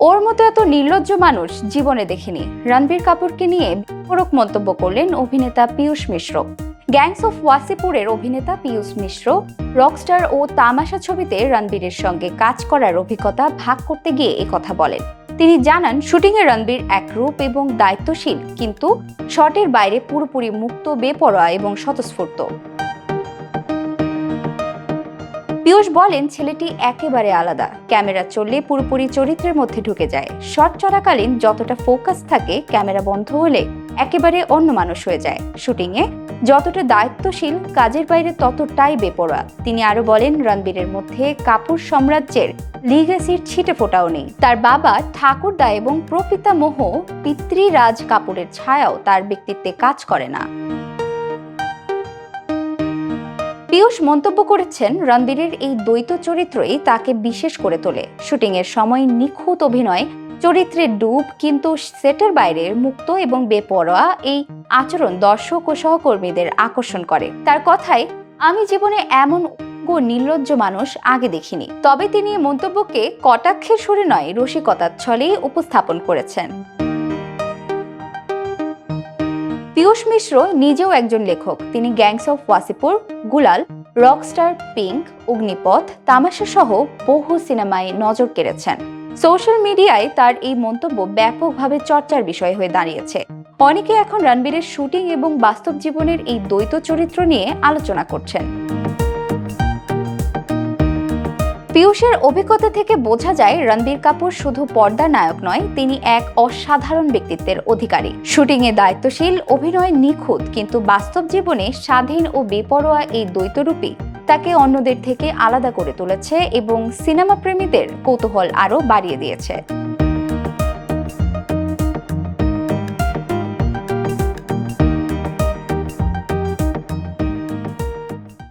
ওর মতো এত নির্লজ্জ মানুষ জীবনে দেখিনি, রণবীর কাপুরকে নিয়ে বিস্ফোরক মন্তব্য করলেন অভিনেতা পীয়ূষ মিশ্র। গ্যাংস অফ ওয়াসিপুরের অভিনেতা পীয়ূষ মিশ্র রকস্টার ও তামাশা ছবিতে রণবীরের সঙ্গে কাজ করার অভিজ্ঞতা ভাগ করতে গিয়ে কথা বলেন। তিনি জানান, শুটিংয়ে রণবীর একরূপ এবং দায়িত্বশীল, কিন্তু শটের বাইরে পুরোপুরি মুক্ত, বেপরোয়া এবং স্বতঃস্ফূর্ত। পীয়ূষ বলেন, ছেলেটি একেবারে আলাদা। ক্যামেরা চললে পুরোপুরি চরিত্রের মধ্যে ঢুকে যায়। শট চলাকালীন যতটা ফোকাস থাকে, ক্যামেরা বন্ধ হলে একেবারে অন্য মানুষ হয়ে যায়। শুটিংয়ে যতটা দায়িত্বশীল, কাজের বাইরে ততটাই বেপরোয়া। তিনি আরো বলেন, রণবীরের মধ্যে কাপুর সাম্রাজ্যের লিগ্যাসির ছিটে ফোটাও নেই। তার বাবা ঠাকুরদা এবং প্রপিতামহ পিতৃরাজ কাপুরের ছায়াও তার ব্যক্তিত্বে কাজ করে না। পীয়ূষ মন্তব্য করেছেন, রণবীরের এই দ্বৈত চরিত্রই তাকে বিশেষ করে তোলে। শুটিংয়ের সময় নিখুঁত অভিনয়, চরিত্রের ডুব, কিন্তু সেটের বাইরে মুক্ত এবং বেপরোয়া এই আচরণ দর্শক ও সহকর্মীদের আকর্ষণ করে। তার কথায়, আমি জীবনে এমন নির্লজ্জ মানুষ আগে দেখিনি। তবে তিনি মন্তব্যকে কটাক্ষের সুরে নয়, রসিকতার ছলেই উপস্থাপন করেছেন। পীয়ূষ মিশ্র নিজেও একজন লেখক। তিনি গ্যাংস অফ ওয়াসিপুর, গুলাল, রকস্টার, পিঙ্ক, অগ্নিপথ, তামাশা সহ বহু সিনেমায় নজর কেড়েছেন। সোশ্যাল মিডিয়ায় তার এই মন্তব্য ব্যাপকভাবে চর্চার বিষয় হয়ে দাঁড়িয়েছে। অনেকে এখন রণবীরের শুটিং এবং বাস্তব জীবনের এই দ্বৈত চরিত্র নিয়ে আলোচনা করছেন। পীয়ূষের অভিজ্ঞতা থেকে বোঝা যায়, রণবীর কাপুর শুধু পর্দার নায়ক নয়, তিনি এক অসাধারণ ব্যক্তিত্বের অধিকারী। শুটিংয়ে দায়িত্বশীল, অভিনয় নিখুঁত, কিন্তু বাস্তব জীবনে স্বাধীন ও বেপরোয়া এই দ্বৈতরূপী তাকে অন্যদের থেকে আলাদা করে তুলেছে এবং সিনেমা প্রেমীদের কৌতূহল আরও বাড়িয়ে দিয়েছে।